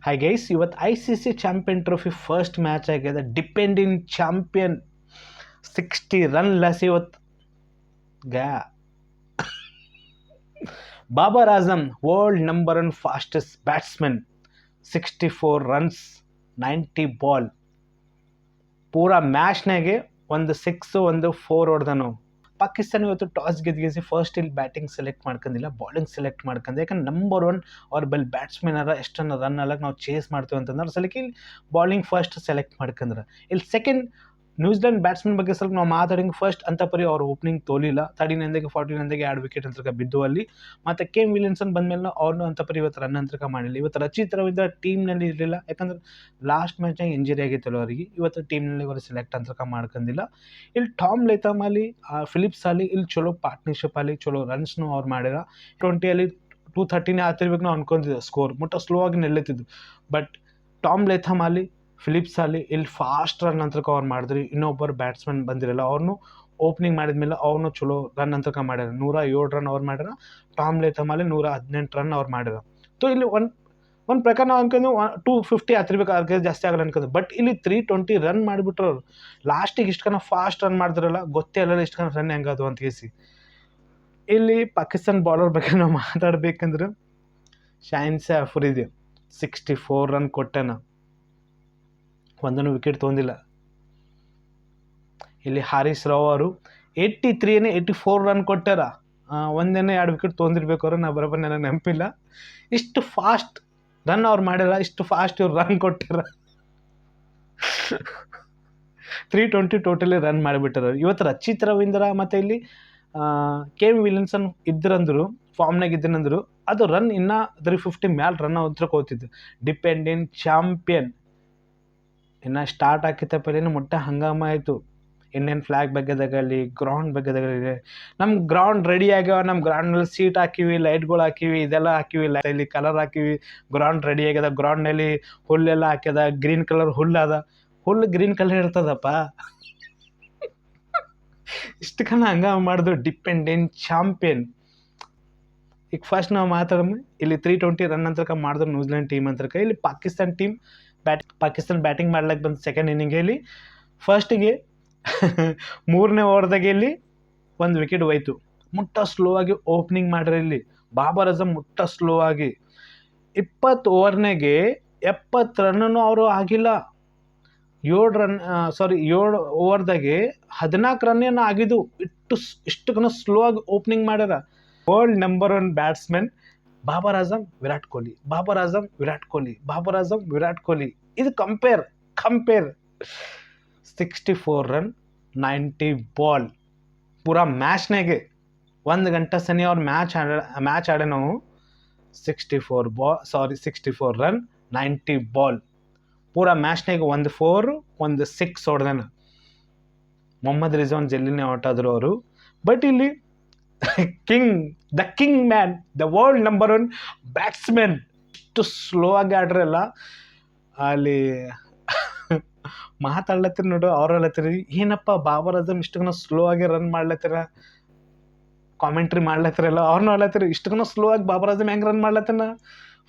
Hi guys, ಇವತ್ತು ICC champion trophy first match ಆಗಿದೆ. Depending champion 60 run less ಇವತ್ತು. Babar Azam world number 1 fastest batsman, 64 runs 90 ball. ಪೂರಾ ಮ್ಯಾಚ್ನಾಗೆ ಒಂದು 6 ಒಂದು 4 ಹೊಡೆದನು. ಪಾಕಿಸ್ತಾನ ಇವತ್ತು ಟಾಸ್ ಗೆದ್ದಿಸಿ ಫಸ್ಟ್ ಇಲ್ಲಿ ಬ್ಯಾಟಿಂಗ್ ಸೆಲೆಕ್ಟ್ ಮಾಡ್ಕೊಂಡಿಲ್ಲ, ಬಾಲಿಂಗ್ ಸೆಲೆಕ್ಟ್ ಮಾಡ್ಕೊಂಡೆ. ಯಾಕಂದ್ರೆ ನಂಬರ್ 1 ಅವ್ರ ಬೆಲ್ ಬ್ಯಾಟ್ಸ್ಮನ್ ಅರ ಎಷ್ಟನ್ನು ರನ್ ಅಲ್ಲ ನಾವು ಚೇಸ್ ಮಾಡ್ತೀವಿ ಅಂತಂದ್ರೆ ಸಲಕ್ಕೆ ಇಲ್ಲಿ ಬಾಲಿಂಗ್ ಫಸ್ಟ್ ಸೆಲೆಕ್ಟ್ ಮಾಡ್ಕೊಂಡ್ರೆ. ಇಲ್ಲಿ ಸೆಕೆಂಡ್ ನ್ಯೂಜಿಲೆಂಡ್ ಬ್ಯಾಟ್ಸ್ಮನ್ ಬಗ್ಗೆ ಸ್ವಲ್ಪ ನಾವು ಮಾತಾಡಿಂಗ್ ಫಸ್ಟ್ ಅಂತ ಪರಿ ಅವ್ರ ಓಪನಿಂಗ್ ತೋಲಿಲ್ಲ. 39 49 2 ವಿಕೆಟ್ ಅಂತಕ ಬಿದ್ದು ಅಲ್ಲಿ. ಮತ್ತು ಕೇಮ್ ವಿಲಿಯಮ್ಸನ್ ಬಂದಮೇಲೆ ಅವ್ರನ್ನೂ ಅಂತ ಪರಿ ಇವತ್ತು ರನ್ ಅಂತಕ ಮಾಡಿಲ್ಲ. ಇವತ್ತು ರಚಿತ್ ರವೀಂದ್ರ ಟೀಮ್ನಲ್ಲಿ ಇರಲಿಲ್ಲ, ಯಾಕಂದ್ರೆ ಲಾಸ್ಟ್ ಮ್ಯಾಚ್ನಾಗ ಇಂಜರಿ ಆಗಿತ್ತಲ್ಲ ಅವರಿಗೆ. ಇವತ್ತು ಟೀಮ್ನಲ್ಲಿ ಇವರು ಸೆಲೆಕ್ಟ್ ಅಂತಕ ಮಾಡ್ಕೊಂಡಿಲ್ಲ. ಇಲ್ಲಿ ಟಾಮ್ ಲೇಥಮ್ ಅಲ್ಲಿ ಫಿಲಿಪ್ಸ್ ಅಲ್ಲಿ ಇಲ್ಲಿ ಚಲೋ ಪಾರ್ಟ್ನರ್ಶಿಪ್ ಅಲ್ಲಿ ಚಲೋ ರನ್ಸ್ನು ಅವ್ರು ಮಾಡ್ಯಾರ. 20 230 ಆಗ್ತಿರ್ಬೇಕು ನಾವು ಅನ್ಕೊಂಡಿದ್ದೆ. ಸ್ಕೋರ್ ಮುಟ್ಟ ಸ್ಲೋ ಆಗಿ ನಿಲ್ಲತ್ತಿದ್ದು. ಬಟ್ ಟಾಮ್ ಲೇಥಮ್ ಅಲ್ಲಿ ಫಿಲಿಪ್ಸ್ ಅಲ್ಲಿ ಇಲ್ಲಿ ಫಾಸ್ಟ್ ರನ್ ಅಂತಕ ಅವ್ರು ಮಾಡಿದ್ರಿ. ಇನ್ನೊಬ್ಬರು ಬ್ಯಾಟ್ಸ್ಮನ್ ಬಂದಿರಲ್ಲ, ಅವ್ರನ್ನೂ ಓಪನಿಂಗ್ ಮಾಡಿದ್ಮೇಲೆ ಅವ್ರನ್ನೂ ಚಲೋ ರನ್ ಅಂತಕ ಮಾಡ್ಯಾರ. 107 ರನ್ ಅವ್ರು ಮಾಡ್ಯಾರ. ಟಾಮ್ ಲೇಥಮ್ ಅಲ್ಲಿ 118 ರನ್ ಅವ್ರು ಮಾಡ್ಯಾರ. ಸೊ ಇಲ್ಲಿ ಒಂದು ಪ್ರಕಾರ ನಾವು ಅನ್ಕೊಂಡು 250 ಆಗ್ತಿರ್ಬೇಕು, ಅದಕ್ಕೆ ಜಾಸ್ತಿ ಆಗಲ್ಲ ಅನ್ಕೊಂಡು. ಬಟ್ ಇಲ್ಲಿ 320 ರನ್ ಮಾಡಿಬಿಟ್ರು ಅವ್ರು. ಲಾಸ್ಟಿಗೆ ಇಷ್ಟು ಕನ ಫಾಸ್ಟ್ ರನ್ ಮಾಡಿದ್ರಲ್ಲ, ಗೊತ್ತೇ ಅಲ್ಲ ಇಷ್ಟು ಕನ ರನ್ ಹೆಂಗದು ಅಂತ ಕೇಸಿ. ಇಲ್ಲಿ ಪಾಕಿಸ್ತಾನ ಬಾಲರ್ ಬಗ್ಗೆ ನಾವು ಮಾತಾಡ್ಬೇಕಂದ್ರೆ ಶಾಹಿನ್ ಅಫ್ರಿದಿ 64 ರನ್ ಕೊಟ್ಟನ, ಒಂದನ್ನು ವಿಕೆಟ್ ತೊಗೊಂಡಿಲ್ಲ. ಇಲ್ಲಿ ಹಾರಿಸ್ ರಾವ್ ಅವರು 84 ರನ್ ಕೊಟ್ಟಾರ, ಒಂದೇನೋ 2 ವಿಕೆಟ್ ತೊಗೊಂಡಿರ್ಬೇಕು ಅವರು. ನಾ ಬರೋಬ್ಬರ ನನಗೆ ನೆನಪಿಲ್ಲ. ಇಷ್ಟು ಫಾಸ್ಟ್ ರನ್ ಅವ್ರು ಮಾಡ್ಯಾರ, ಇಷ್ಟು ಫಾಸ್ಟ್ ಇವ್ರು ರನ್ ಕೊಟ್ಟಾರ. 320 ಟೋಟಲಿ ರನ್ ಮಾಡಿಬಿಟ್ಟಾರ. ಇವತ್ತು ರಚಿತ್ ರವೀಂದ್ರ ಮತ್ತು ಇಲ್ಲಿ ಕೇಮ್ ವಿಲಿಯಮ್ಸನ್ ಇದ್ರಂದ್ರು, ಫಾರ್ಮ್ನಾಗ ಇದ್ದನಂದ್ರು ಅದು ರನ್ ಇನ್ನೂ 350 ಮ್ಯಾಲೆ ರನ್ ಹತ್ರ ಹೋಗ್ತಿದ್ದು. ಡಿಪೆಂಡೆಂಟ್ ಚಾಂಪಿಯನ್ ಇನ್ನು ಸ್ಟಾರ್ಟ್ ಆಕಿತ್ತಪ್ಪೇನು ಮುಟ್ಟ ಹಂಗಾಮ ಆಯಿತು. ಇಂಡಿಯನ್ ಫ್ಲಾಗ್ ಬಗ್ಗೆದಾಗಲಿ, ಗ್ರೌಂಡ್ ಬಗ್ಗೆದಾಗಲಿ, ನಮ್ಮ ಗ್ರೌಂಡ್ ರೆಡಿ ಆಗ್ಯಾವ. ನಮ್ಮ ಗ್ರೌಂಡ್ನಲ್ಲಿ ಸೀಟ್ ಹಾಕಿವಿ, ಲೈಟ್ಗಳು ಹಾಕಿವಿ, ಇದೆಲ್ಲ ಹಾಕಿವಿ, ಇಲ್ಲಿ ಕಲರ್ ಹಾಕಿವಿ. ಗ್ರೌಂಡ್ ರೆಡಿ ಆಗ್ಯದ. ಗ್ರೌಂಡ್ನಲ್ಲಿ ಹುಲ್ಲೆಲ್ಲ ಹಾಕ್ಯದ, ಗ್ರೀನ್ ಕಲರ್ ಹುಲ್ಲು ಅದ. ಹುಲ್ಲು ಗ್ರೀನ್ ಕಲರ್ ಇರ್ತದಪ್ಪ. ಇಷ್ಟು ಕನ ಹಂಗಾಮ ಮಾಡಿದ್ರು. Dependent champion. ಈಗ ಫಸ್ಟ್ ನಾವು ಮಾತಾಡೋಣ ಇಲ್ಲಿ 320 ರನ್ ಅಂತಕ ಮಾಡಿದ್ರು ನ್ಯೂಜಿಲೆಂಡ್ ಟೀಮ್ ಅಂತಕ. ಇಲ್ಲಿ ಪಾಕಿಸ್ತಾನ ಟೀಮ್ ಪಾಕಿಸ್ತಾನ ಬ್ಯಾಟಿಂಗ್ ಮಾಡ್ಲಿಕ್ಕೆ ಬಂದು ಸೆಕೆಂಡ್ ಇನ್ನಿಂಗಲ್ಲಿ ಫಸ್ಟಿಗೆ 3ನೇ ಓವರ್ದಾಗೆ ಇಲ್ಲಿ 1 ವಿಕೆಟ್ ಹೋಯ್ತು. ಮುಟ್ಟ ಸ್ಲೋ ಆಗಿ ಓಪನಿಂಗ್ ಮಾಡ್ರಿ. ಇಲ್ಲಿ ಬಾಬರ್ ಆಜಮ್ ಮುಟ್ಟ ಸ್ಲೋ ಆಗಿ 20 ಓವರ್ನಾಗೆ 70 ರನ್ನೂ ಅವರು ಆಗಿಲ್ಲ. 7 ಓವರ್ದಾಗೆ 14 ರನ್ ಏನೋ ಆಗಿದ್ದು. ಇಷ್ಟು ಸ್ಲೋ ಆಗಿ ಓಪನಿಂಗ್ ಮಾಡ್ಯಾರ. World number 1 batsman Babar Azam, Virat Kohli, Babar Azam, Virat Kohli, Babar Azam, Virat Kohli. ಇದು ಕಂಪೇರ್ 64 ರನ್ 90 ಬಾಲ್. ಪೂರಾ ಮ್ಯಾಚ್ನಾಗೆ 1 ಗಂಟೆ ಸನಿ ಅವ್ರು ಮ್ಯಾಚ್ ಆಡೋ ನಾವು. 64 ರನ್ 90 ಬಾಲ್. ಪೂರಾ ಮ್ಯಾಚ್ನಾಗೆ 1 4 1 6 ಹೊಡೆದನ. ಮೊಹಮ್ಮದ್ ರಿಜ್ವಾನ್ ಜಲ್ಲಿನೇ ಔಟ್ ಆದರು ಅವರು. ಬಟ್ ಇಲ್ಲಿ the king man, the world number 1 batsman ಇಷ್ಟು ಸ್ಲೋ ಆಗಿ ಆಡ್ರಲ್ಲ. ಅಲ್ಲಿ ಮಾತಾಡ್ಲತ್ತೀರಿ ನೋಡು, ಅವ್ರಲ್ಲತ್ತೀರಿ ಏನಪ್ಪ ಬಾಬರ್ ಆಜಮ್ ಇಷ್ಟುಗನ ಸ್ಲೋ ಆಗಿ ರನ್ ಮಾಡ್ಲತ್ತೀರ, ಕಾಮೆಂಟ್ರಿ ಮಾಡ್ಲತ್ತಿರಲ್ಲ. ಅವ್ರನ್ನೂ ಅಲ್ಲತ್ತೀರಿ ಇಷ್ಟುಗನ ಸ್ಲೋ ಆಗಿ ಬಾಬರ್ ಆಜಮ್ ಹೆಂಗೆ ರನ್ ಮಾಡ್ಲತ್ತನ.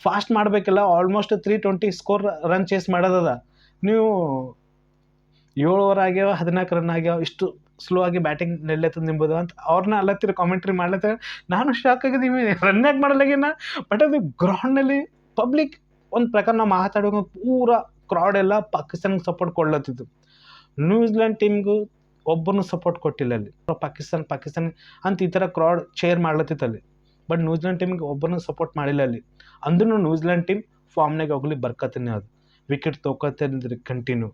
ಫಾಸ್ಟ್ ಮಾಡಬೇಕಲ್ಲ. ಆಲ್ಮೋಸ್ಟ್ 320 ಸ್ಕೋರ್ ರನ್ ಚೇಸ್ ಮಾಡೋದದ. ನೀವು 7 ಓವರ್ ಆಗ್ಯಾವ, 14 ರನ್ ಆಗ್ಯಾವ, ಇಷ್ಟು ಸ್ಲೋ ಆಗಿ ಬ್ಯಾಟಿಂಗ್ ನಿಲ್ಲತ್ತದ ನಿಂಬುದು ಅಂತ ಅವ್ರನ್ನ ಅಲ್ಲತ್ತೀರಿ ಕಾಮೆಂಟ್ರಿ ಮಾಡ್ಲತ್ತೀರ. ನಾನು ಶಾಕ್ ಆಗಿದ್ದೀವಿ, ರನ್ ಯಾಕೆ ಮಾಡಲಾಗಿನ. ಬಟ್ ಅದು ಗ್ರೌಂಡ್ನಲ್ಲಿ ಪಬ್ಲಿಕ್ ಒಂದು ಪ್ರಕಾರ ನಾವು ಮಾತಾಡೋ ಪೂರಾ ಕ್ರೌಡ್ ಎಲ್ಲ ಪಾಕಿಸ್ತಾನಕ್ಕೆ ಸಪೋರ್ಟ್ ಕೊಡ್ಲತ್ತಿದ್ದು. ನ್ಯೂಜಿಲೆಂಡ್ ಟೀಮ್ಗೂ ಒಬ್ಬರನ್ನು ಸಪೋರ್ಟ್ ಕೊಟ್ಟಿಲ್ಲ ಅಲ್ಲಿ. ಪಾಕಿಸ್ತಾನ ಅಂತ ಈ ಥರ ಕ್ರೌಡ್ ಚೇರ್ ಮಾಡ್ಲತ್ತಿತ್ತಲ್ಲಿ. ಬಟ್ ನ್ಯೂಜಿಲೆಂಡ್ ಟೀಮ್ಗೆ ಒಬ್ಬರನ್ನು ಸಪೋರ್ಟ್ ಮಾಡಿಲ್ಲ ಅಲ್ಲಿ. ಅಂದ್ರೂ ನ್ಯೂಜಿಲೆಂಡ್ ಟೀಮ್ ಫಾರ್ಮ್ನಾಗೆ ಹೋಗ್ಲಿ ಬರ್ಕತ್ತೀನಿ, ಅದು ವಿಕೆಟ್ ತೊಗೊತಿದ್ರಿ ಕಂಟಿನ್ಯೂ.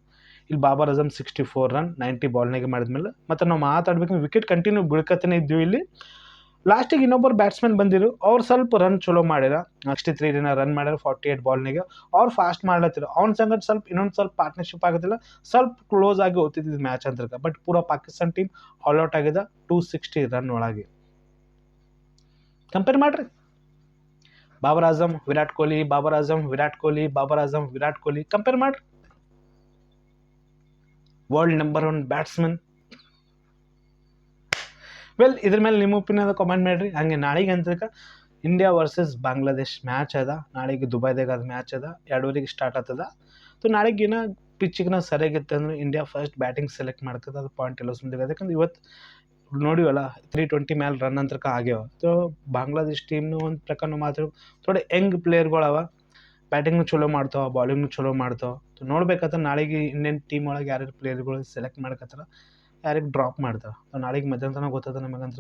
ಇಲ್ಲಿ ಬಾಬರ್ ಆಜಮ್ 64 ರನ್ 90 ಬಾಲ್ನಾಗೆ ಮಾಡಿದ್ಮೇಲೆ ಮತ್ತು ನಾವು ಮಾತಾಡ್ಬೇಕು ವಿಕೆಟ್ ಕಂಟಿನ್ಯೂ ಬೀಳ್ಕತ್ತನೇ ಇದ್ದೀವಿ. ಇಲ್ಲಿ ಲಾಸ್ಟಿಗೆ ಇನ್ನೊಬ್ಬರು ಬ್ಯಾಟ್ಸ್ಮನ್ ಬಂದಿರು, ಅವ್ರು ಸ್ವಲ್ಪ ರನ್ ಚಲೋ ಮಾಡ್ಯಾರ. 63 ರನ್ ಮಾಡ್ಯಾರ 48 ಬಾಲ್ನಾಗೆ. ಅವ್ರು ಫಾಸ್ಟ್ ಮಾಡ್ಲತ್ತಿರು. ಅವ್ನ ಸಂಗಡ ಇನ್ನೊಂದು ಸ್ವಲ್ಪ ಪಾರ್ಟ್ನರ್ಶಿಪ್ ಆಗೋದಿಲ್ಲ, ಸ್ವಲ್ಪ ಕ್ಲೋಸ್ ಆಗಿ ಓದ್ತಿದ್ದು ಮ್ಯಾಚ್ ಅಂತ. ಬಟ್ ಪೂರಾ ಪಾಕಿಸ್ತಾನ ಟೀಮ್ ಆಲ್ಔಟ್ ಆಗಿದೆ 260 ರನ್ ಒಳಗೆ. ಕಂಪೇರ್ ಮಾಡ್ರಿ ಬಾಬರ್ ಆಜಮ್ ವಿರಾಟ್ ಕೊಹ್ಲಿ, ಬಾಬರ್ ಆಜಮ್ ವಿರಾಟ್ ಕೊಹ್ಲಿ, ಬಾಬರ್ ಆಜಮ್ ವಿರಾಟ್ ಕೊಹ್ಲಿ ಕಂಪೇರ್ ಮಾಡ್ರಿ. World number 1 batsman. ವೆಲ್, ಇದ್ರ ಮೇಲೆ ನಿಮ್ಮ ಒಪಿನಿಯನ್ ಕಾಮೆಂಟ್ ಮಾಡಿರಿ. ಹಂಗೆ ನಾಳೆಗೆ ಅಂತಕ ಇಂಡಿಯಾ ವರ್ಸಸ್ ಬಾಂಗ್ಲಾದೇಶ್ ಮ್ಯಾಚ್ ಅದ ನಾಳೆಗೆ ದುಬೈದಾಗ ಅದು ಮ್ಯಾಚ್ ಅದ 2:30 ಸ್ಟಾರ್ಟ್ ಆಗ್ತದ. ಸೊ ನಾಳೆಗಿನ ಪಿಚ್ಚಿಗಿನ ಸರಿಯಾಗಿತ್ತು ಅಂದ್ರೆ ಇಂಡಿಯಾ ಫಸ್ಟ್ ಬ್ಯಾಟಿಂಗ್ ಸೆಲೆಕ್ಟ್ ಮಾಡ್ತದೆ, ಅದು ಪಾಯಿಂಟ್ ಎಲ್ಲ ಸುಂದಿದೆ. ಯಾಕಂದ್ರೆ ಇವತ್ತು ನೋಡಿವಲ್ಲ 320 ಮೇಲೆ ರನ್ ಅಂತಕ ಆಗ್ಯಾವ. ಸೊ ಬಾಂಗ್ಲಾದೇಶ್ ಟೀಮ್ನು ಒಂದು ಪ್ರಕಾರ ಮಾತ್ರ ಥೋಡೆ ಯಂಗ್ ಪ್ಲೇಯರ್ಗಳವ, ಬ್ಯಾಟಿಂಗ್ನು ಚಲೋ ಮಾಡ್ತಾವ, ಬಾಲಿಂಗ್ನು ಚಲೋ ಮಾಡ್ತಾವ. ಸೊ ನೋಡ್ಬೇಕಾದ್ರೆ ನಾಳೆಗೆ ಇಂಡಿಯನ್ ಟೀಮ್ ಒಳಗೆ ಯಾರ್ಯಾರು ಪ್ಲೇಯರ್ಗಳು ಸೆಲೆಕ್ಟ್ ಮಾಡ್ಕತ್ತಾರ, ಯಾರಿಗೆ ಡ್ರಾಪ್ ಮಾಡ್ತಾವೆ. ಸೊ ನಾಳೆಗೆ ಮಧ್ಯಾಹ್ನ ತನಕ ಗೊತ್ತದ ನಮಗಂತ.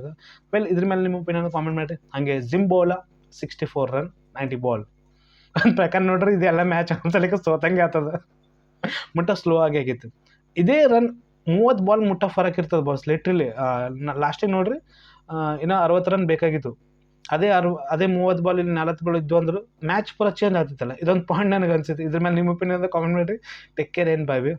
ವೆಲ್ ಇದ್ರ ಮೇಲೆ ನಿಮ್ಮ ಒಪಿನಿಯನ್ ಕಾಮೆಂಟ್ ಮಾಡಿರಿ. ಹಾಗೆ ಜಿಂಬೋಲಾ 64 ರನ್ 90 ಬಾಲ್ ಒಂದು ಪ್ರಕಾರ ನೋಡ್ರಿ ಇದೆಲ್ಲ ಮ್ಯಾಚ್ ಅನ್ಸಲಿಕ್ಕೆ ಸೋತಂಗೆ ಆಗ್ತದ. ಮುಟ್ಟ ಸ್ಲೋ ಆಗಿ ಆಗಿತ್ತು. ಇದೇ ರನ್ 30 ಬಾಲ್ ಮುಟ್ಟ ಫರಕ್ ಇರ್ತದೆ ಬಾಸ್. ಲಿಟ್ರಲಿ ಲಾಸ್ಟಿಗೆ ನೋಡ್ರಿ ಇನ್ನೂ 60 ರನ್ ಬೇಕಾಗಿತ್ತು. ಅದೇ 30 ಬಾಲ್ ಇಲ್ಲಿ 40 ಬಾಲ್ ಇದ್ದು ಅಂದ್ರೆ ಮ್ಯಾಚ್ ಪೂರ ಚೇಂಜ್ ಆಗ್ತಿತ್ತಲ್ಲ. ಇದೊಂದು ಪಾಯಿಂಟ್ ನನಗೆ ಅನ್ಸುತ್ತೆ. ಇದ್ರ ಮೇಲೆ ನಿಮ್ಮ ಒಪಿನಿಯನ್ ಕಾಮೆಂಟ್ ಮಾಡಿರಿ. ಟೇಕ್ ಕೇರ್, ಏನು ಬಾಯ್.